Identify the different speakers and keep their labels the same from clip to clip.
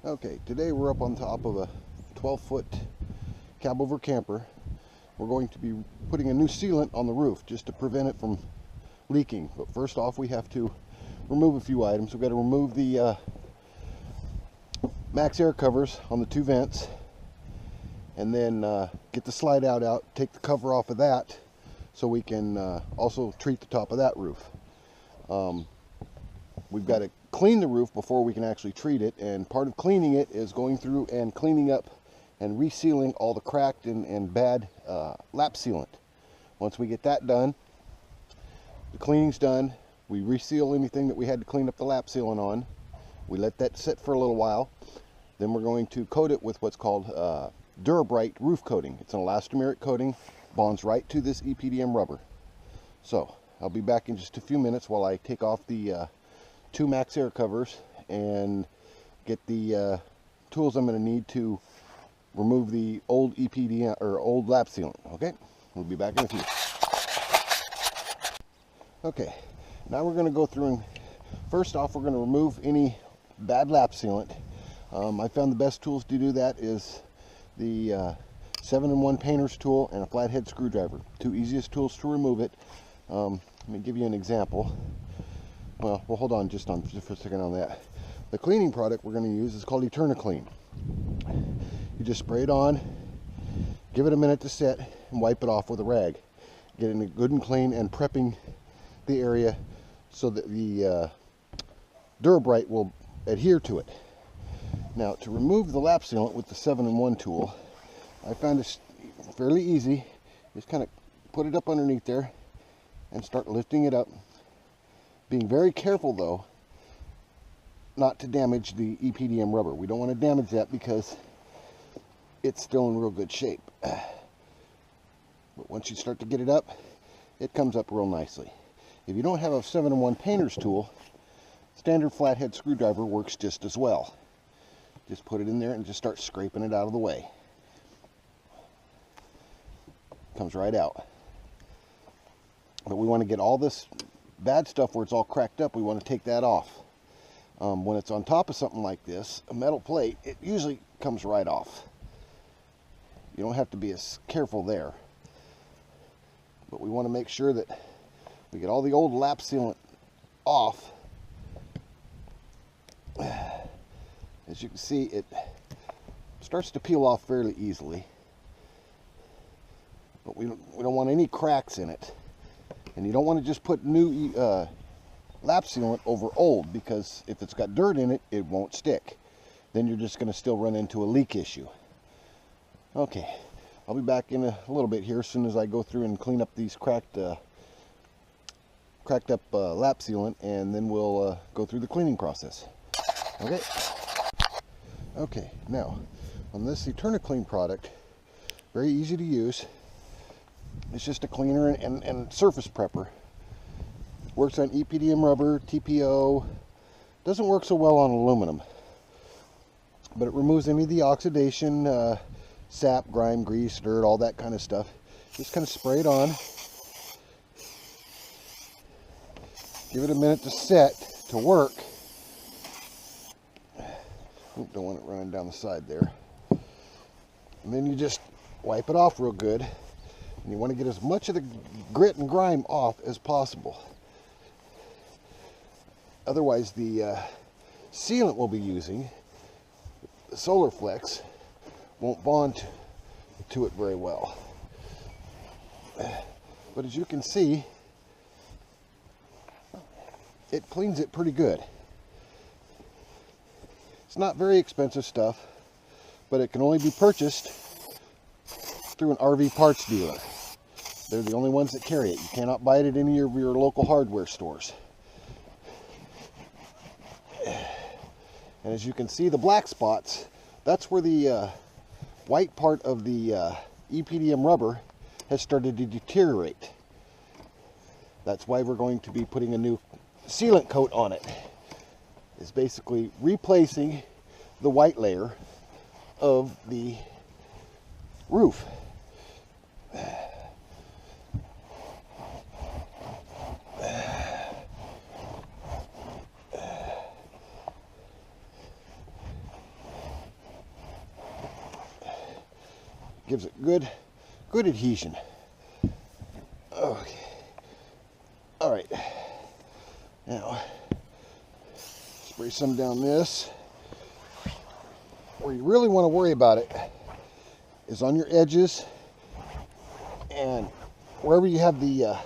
Speaker 1: Okay, today we're up on top of a 12-foot cab over camper. We're going to be putting a new sealant on the roof just to prevent it from leaking. But first off, we have to remove a few items. We've got to remove the max air covers on the two vents, and then get the slide out, take the cover off of that so we can also treat the top of that roof. We've got to clean the roof before we can actually treat it, and part of cleaning it is going through and cleaning up and resealing all the cracked and bad lap sealant. Once we get that done, the cleaning's done, we reseal anything that we had to clean up the lap sealant on. We let that sit for a little while. Then we're going to coat it with what's called Dura-Brite roof coating. It's an elastomeric coating, bonds right to this EPDM rubber. So I'll be back in just a few minutes while I take off the two max air covers and get the tools I'm going to need to remove the old EPDM or old lap sealant. Okay, we'll be back in a few. Okay, now we're going to go through and first off we're going to remove any bad lap sealant. I found the best tools to do that is the 7-in-1 painter's tool and a flathead screwdriver. Two easiest tools to remove it. Let me give you an example. Well, we'll hold on just for a second on that. The cleaning product we're going to use is called Clean. You just spray it on, give it a minute to set, and wipe it off with a rag. Getting it good and clean and prepping the area so that the Dura-Brite will adhere to it. Now, to remove the lap sealant with the 7-in-1 tool, I found this fairly easy. Just kind of put it up underneath there and start lifting it up. Being very careful though not to damage the EPDM rubber. We don't want to damage that because it's still in real good shape. But once you start to get it up, it comes up real nicely. If you don't have a 7-in-1 painter's tool, standard flathead screwdriver works just as well. Just put it in there and just start scraping it out of the way. Comes right out. But we want to get all this bad stuff where it's all cracked up. We want to take that off. When it's on top of something like this, a metal plate, it usually comes right off. You don't have to be as careful there. But we want to make sure that we get all the old lap sealant off. As you can see, it starts to peel off fairly easily. But we don't want any cracks in it. And you don't want to just put new lap sealant over old, because if it's got dirt in it, it won't stick. Then you're just going to still run into a leak issue. Okay, I'll be back in a little bit here as soon as I go through and clean up these cracked up lap sealant, and then we'll go through the cleaning process. Okay. Okay, now on this Clean product, very easy to use. It's just a cleaner and surface prepper. Works on EPDM rubber, TPO. Doesn't work so well on aluminum. But it removes any of the oxidation, sap, grime, grease, dirt, all that kind of stuff. Just kind of spray it on. Give it a minute to set, to work. Oop, don't want it running down the side there. And then you just wipe it off real good. And you want to get as much of the grit and grime off as possible. Otherwise, the sealant we'll be using, the Solar Flex, won't bond to it very well. But as you can see, it cleans it pretty good. It's not very expensive stuff, but it can only be purchased through an RV parts dealer. They're the only ones that carry it. You cannot buy it at any of your local hardware stores. And as you can see, the black spots, that's where the white part of the EPDM rubber has started to deteriorate. That's why we're going to be putting a new sealant coat on it. It's basically replacing the white layer of the roof. gives it good adhesion. Okay. All right. Now, spray some down this. Where you really want to worry about it is on your edges and wherever you have the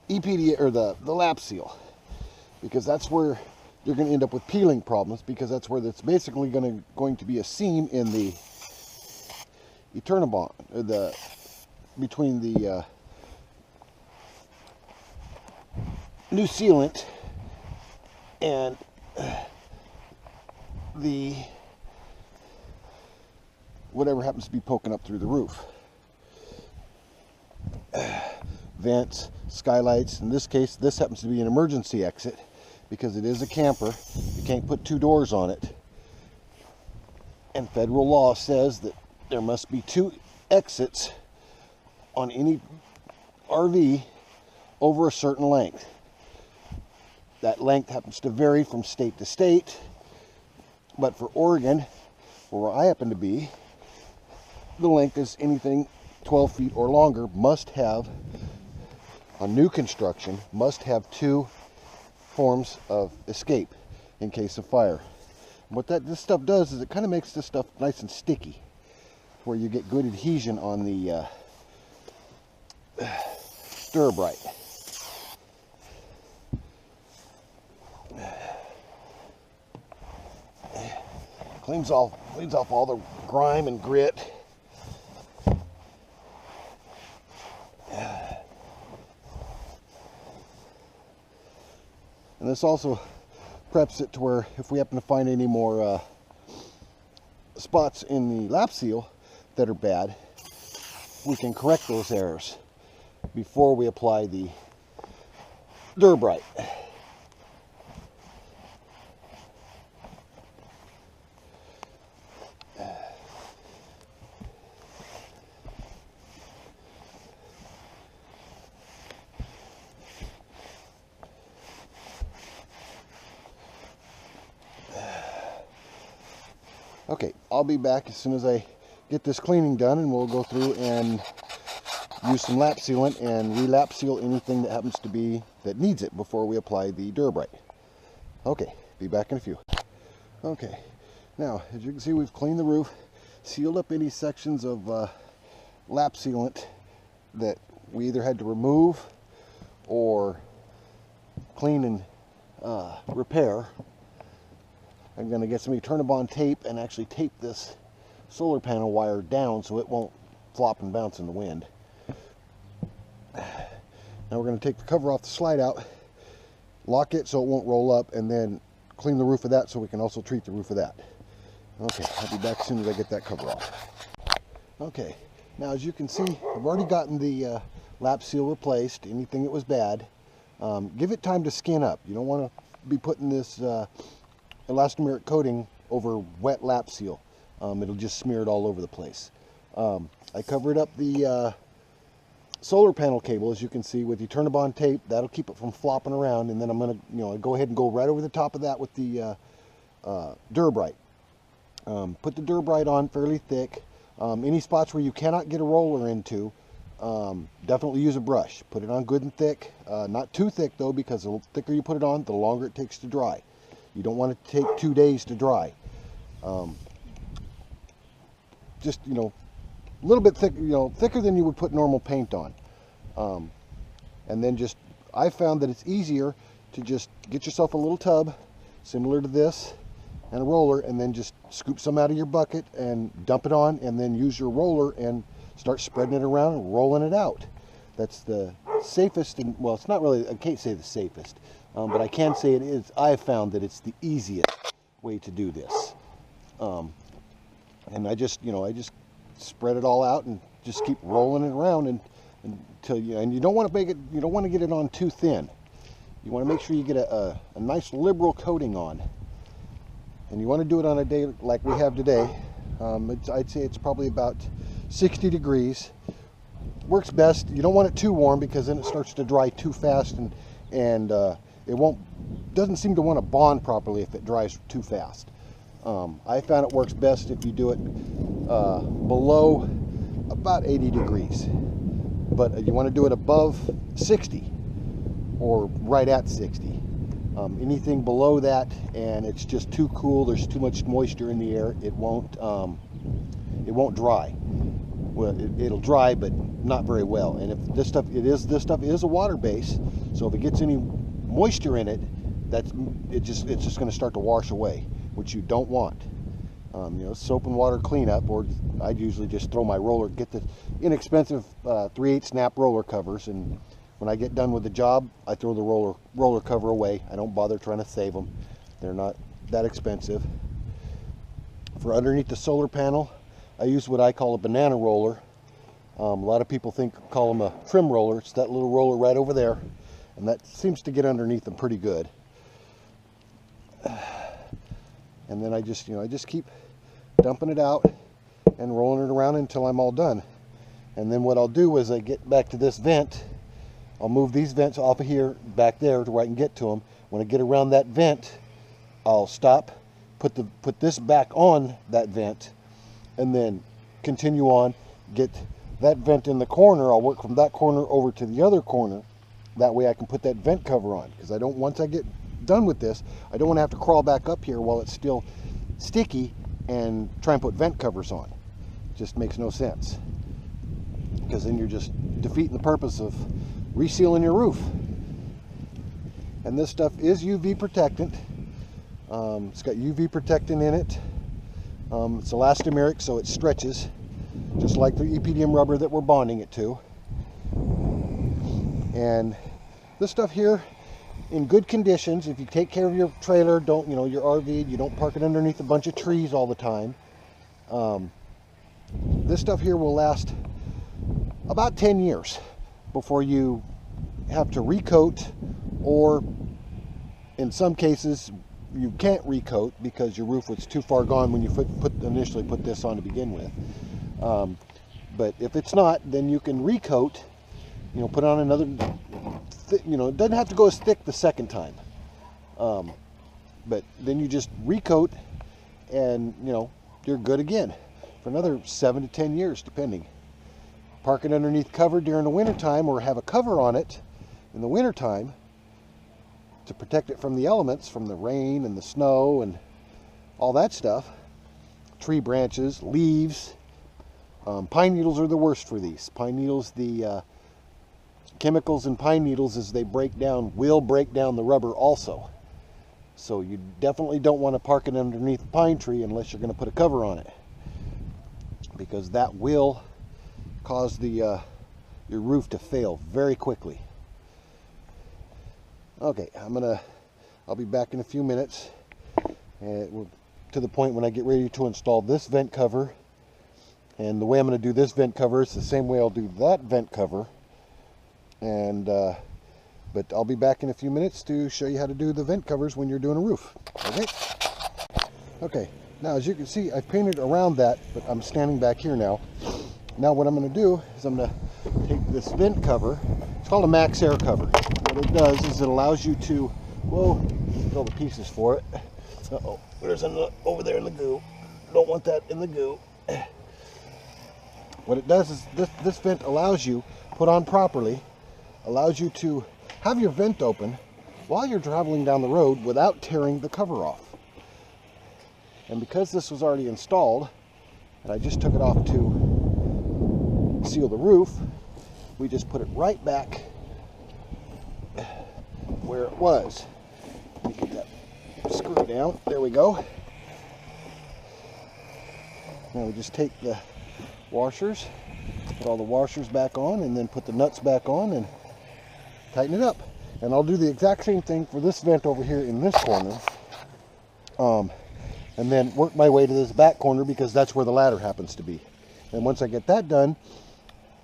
Speaker 1: EPD or the lap seal, because that's where you're going to end up with peeling problems, because that's where that's basically going to be a seam in the Eternabond, or between the new sealant and the whatever happens to be poking up through the roof. Vents, skylights. In this case, this happens to be an emergency exit because it is a camper. You can't put two doors on it. And federal law says that there must be two exits on any RV over a certain length. That length happens to vary from state to state, but for Oregon, where I happen to be, the length is anything 12 feet or longer. Must have, on new construction, must have two forms of escape in case of fire. What this stuff does is it kind of makes this stuff nice and sticky, where you get good adhesion on the Dura-Brite. Cleans off all the grime and grit. And this also preps it to where if we happen to find any more spots in the lap seal that are bad, we can correct those errors before we apply the Dura-Brite. Okay, I'll be back as soon as I get this cleaning done, and we'll go through and use some lap sealant and re-lap seal anything that happens to be that needs it before we apply the Dura-Brite. Okay, be back in a few. Okay, now as you can see, we've cleaned the roof, sealed up any sections of lap sealant that we either had to remove or clean and repair. I'm going to get some Eternabond tape and actually tape this solar panel wire down so it won't flop and bounce in the wind. Now we're going to take the cover off the slide out, lock it so it won't roll up, and then clean the roof of that so we can also treat the roof of that. Okay, I'll be back as soon as I get that cover off. Okay, now as you can see, I've already gotten the lap seal replaced, anything that was bad. Give it time to skin up. You don't want to be putting this elastomeric coating over wet lap seal. It'll just smear it all over the place. I covered up the solar panel cable, as you can see, with Eternabond tape. That'll keep it from flopping around, and then I'm going to go ahead and go right over the top of that with the Dura-Brite. Put the Dura-Brite on fairly thick. Any spots where you cannot get a roller into, definitely use a brush. Put it on good and thick. Not too thick though, because the thicker you put it on, the longer it takes to dry. You don't want it to take 2 days to dry. Just, a little bit thick, thicker than you would put normal paint on. And then I found that it's easier to just get yourself a little tub similar to this and a roller, and then just scoop some out of your bucket and dump it on, and then use your roller and start spreading it around and rolling it out. That's the safest, and well, it's not really, I can't say the safest, but I can say it is. I've found that it's the easiest way to do this. And I just spread it all out and just keep rolling it around until you don't want to make it, you don't want to get it on too thin. You want to make sure you get a nice liberal coating on. And you want to do it on a day like we have today. I'd say it's probably about 60 degrees. Works best. You don't want it too warm, because then it starts to dry too fast, and it doesn't seem to want to bond properly if it dries too fast. I found it works best if you do it below about 80 degrees, but you want to do it above 60 or right at 60. Anything below that and it's just too cool, there's too much moisture in the air, it won't dry. Well, it'll dry, but not very well. And if this stuff is a water base, so if it gets any moisture in it, it's just going to start to wash away, which you don't want. You know, soap and water cleanup, or I'd usually just throw my roller, get the inexpensive 3/8 snap roller covers, and when I get done with the job, I throw the roller cover away. I don't bother trying to save them. They're not that expensive. For underneath the solar panel, I use what I call a banana roller. A lot of people call them a trim roller. It's that little roller right over there, and that seems to get underneath them pretty good. And then I just keep dumping it out and rolling it around until I'm all done. And then what I'll do is I get back to this vent. I'll move these vents off of here back there to where I can get to them. When I get around that vent, I'll stop, put this back on that vent, and then continue on, get that vent in the corner. I'll work from that corner over to the other corner. That way I can put that vent cover on, because once I get done with this, I don't want to have to crawl back up here while it's still sticky and try and put vent covers on. It just makes no sense, because then you're just defeating the purpose of resealing your roof. And this stuff is UV protectant. It's got UV protectant in it. It's elastomeric, so it stretches just like the EPDM rubber that we're bonding it to. And this stuff here, in good conditions, if you take care of your trailer, your RV, you don't park it underneath a bunch of trees all the time, this stuff here will last about 10 years before you have to recoat, or in some cases you can't recoat because your roof was too far gone when you initially put this on to begin with. But if it's not, then you can recoat, put on another, it doesn't have to go as thick the second time. But then you just recoat and, you're good again for another 7 to 10 years, depending. Park it underneath cover during the winter time, or have a cover on it in the winter time to protect it from the elements, from the rain and the snow and all that stuff. Tree branches, leaves, pine needles are the worst for these. Pine needles, the chemicals in pine needles, as they break down, will break down the rubber also. So you definitely don't want to park it underneath a pine tree unless you're going to put a cover on it, because that will cause your roof to fail very quickly. Okay, I'll be back in a few minutes, and to the point when I get ready to install this vent cover. And the way I'm going to do this vent cover is the same way I'll do that vent cover. And but I'll be back in a few minutes to show you how to do the vent covers when you're doing a roof. Okay, now as you can see, I've painted around that, but I'm standing back here now. Now what I'm going to do is I'm going to take this vent cover. It's called a max air cover. What it does is it allows you to, get all the pieces for it. Uh-oh, there's a nut over there in the goo. Don't want that in the goo. What it does is this vent allows you, put on properly, allows you to have your vent open while you're traveling down the road without tearing the cover off. And because this was already installed, and I just took it off to seal the roof, we just put it right back where it was. Let me get that screw down. There we go. Now we just take the washers, put all the washers back on, and then put the nuts back on and tighten it up. And I'll do the exact same thing for this vent over here in this corner, and then work my way to this back corner, because that's where the ladder happens to be. And once I get that done,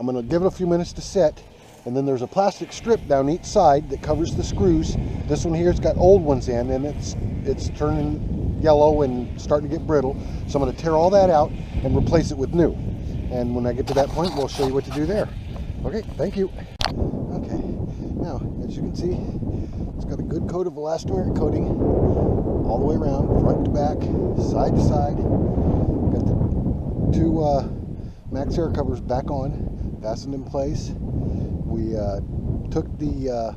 Speaker 1: I'm going to give it a few minutes to set, and then there's a plastic strip down each side that covers the screws. This one here's got old ones in, and it's turning yellow and starting to get brittle, so I'm going to tear all that out and replace it with new. And when I get to that point, we'll show you what to do there. Okay, thank you. Okay, now as you can see, it's got a good coat of elastomeric coating all the way around, front to back, side to side. Got the two max air covers back on, fastened in place. We took the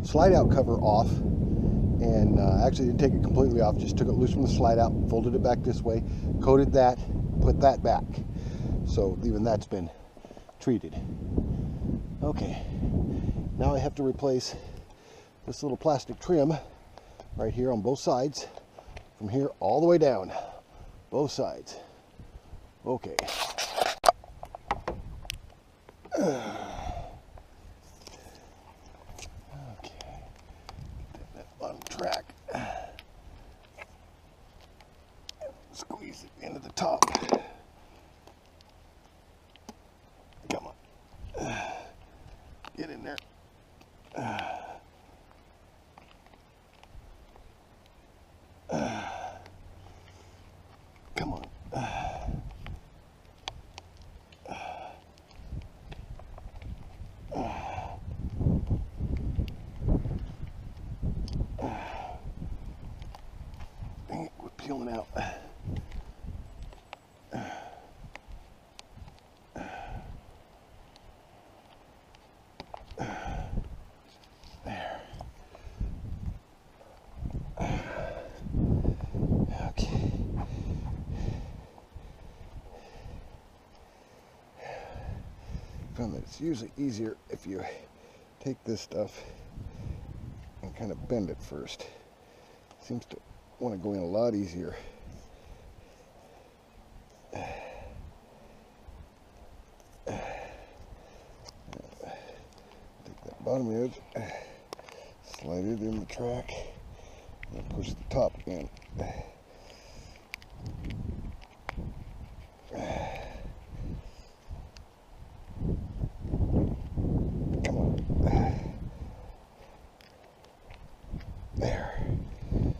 Speaker 1: slide out cover off, and actually didn't take it completely off, just took it loose from the slide out, folded it back this way, coated that, put that back. So even that's been treated. Okay, now I have to replace this little plastic trim right here on both sides, from here all the way down, both sides. Okay. Okay, get that on track. Squeeze it into the top. Come on. Get in there. Come on. Dang it, we're peeling out. There. Okay. Found that it's usually easier if you take this stuff and kind of bend it first. Seems to want to go in a lot easier. Take that bottom edge, slide it in the track, and push the top in. Come on. There. There.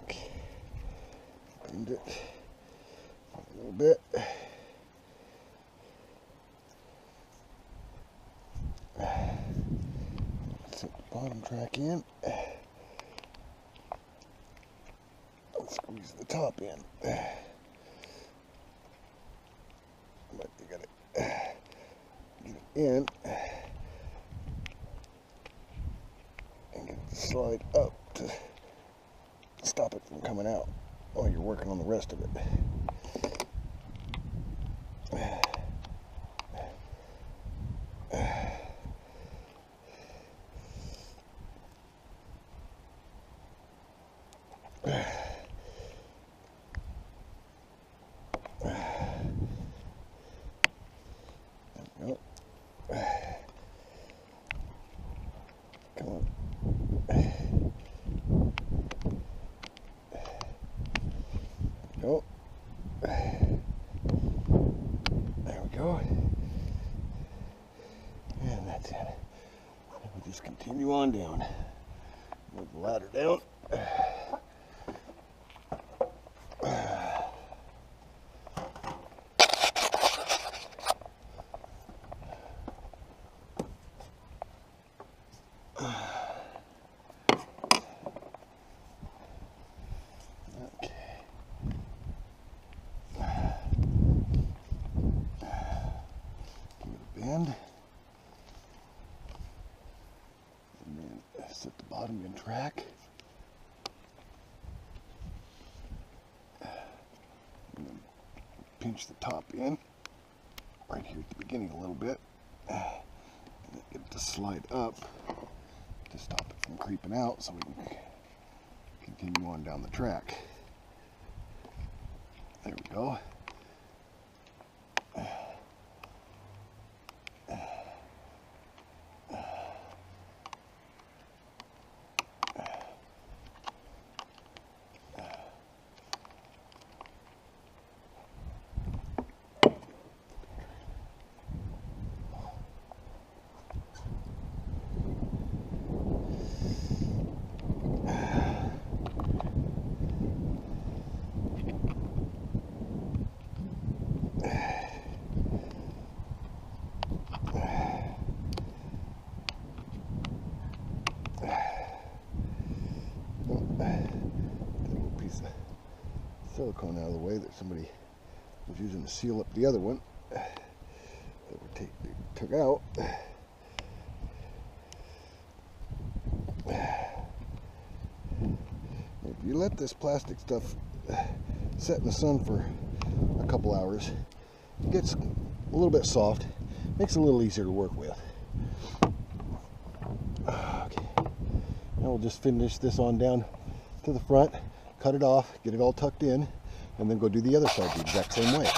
Speaker 1: Okay. Bend it a little bit. Set the bottom track in. Squeeze the top in. But you gotta get it in and get it to slide up to stop it from coming out while you're working on the rest of it. Come on. Go. There we go. And that's it. We'll just continue on down. Move the ladder down. And then set the bottom in track. And then pinch the top in right here at the beginning a little bit. And then get it to slide up to stop it from creeping out so we can continue on down the track. There we go. silicone out of the way that somebody was using to seal up the other one that we took out. If you let this plastic stuff set in the sun for a couple hours, it gets a little bit soft, makes it a little easier to work with. Okay, now we'll just finish this on down to the front, cut it off, get it all tucked in, and then go do the other side the exact same way.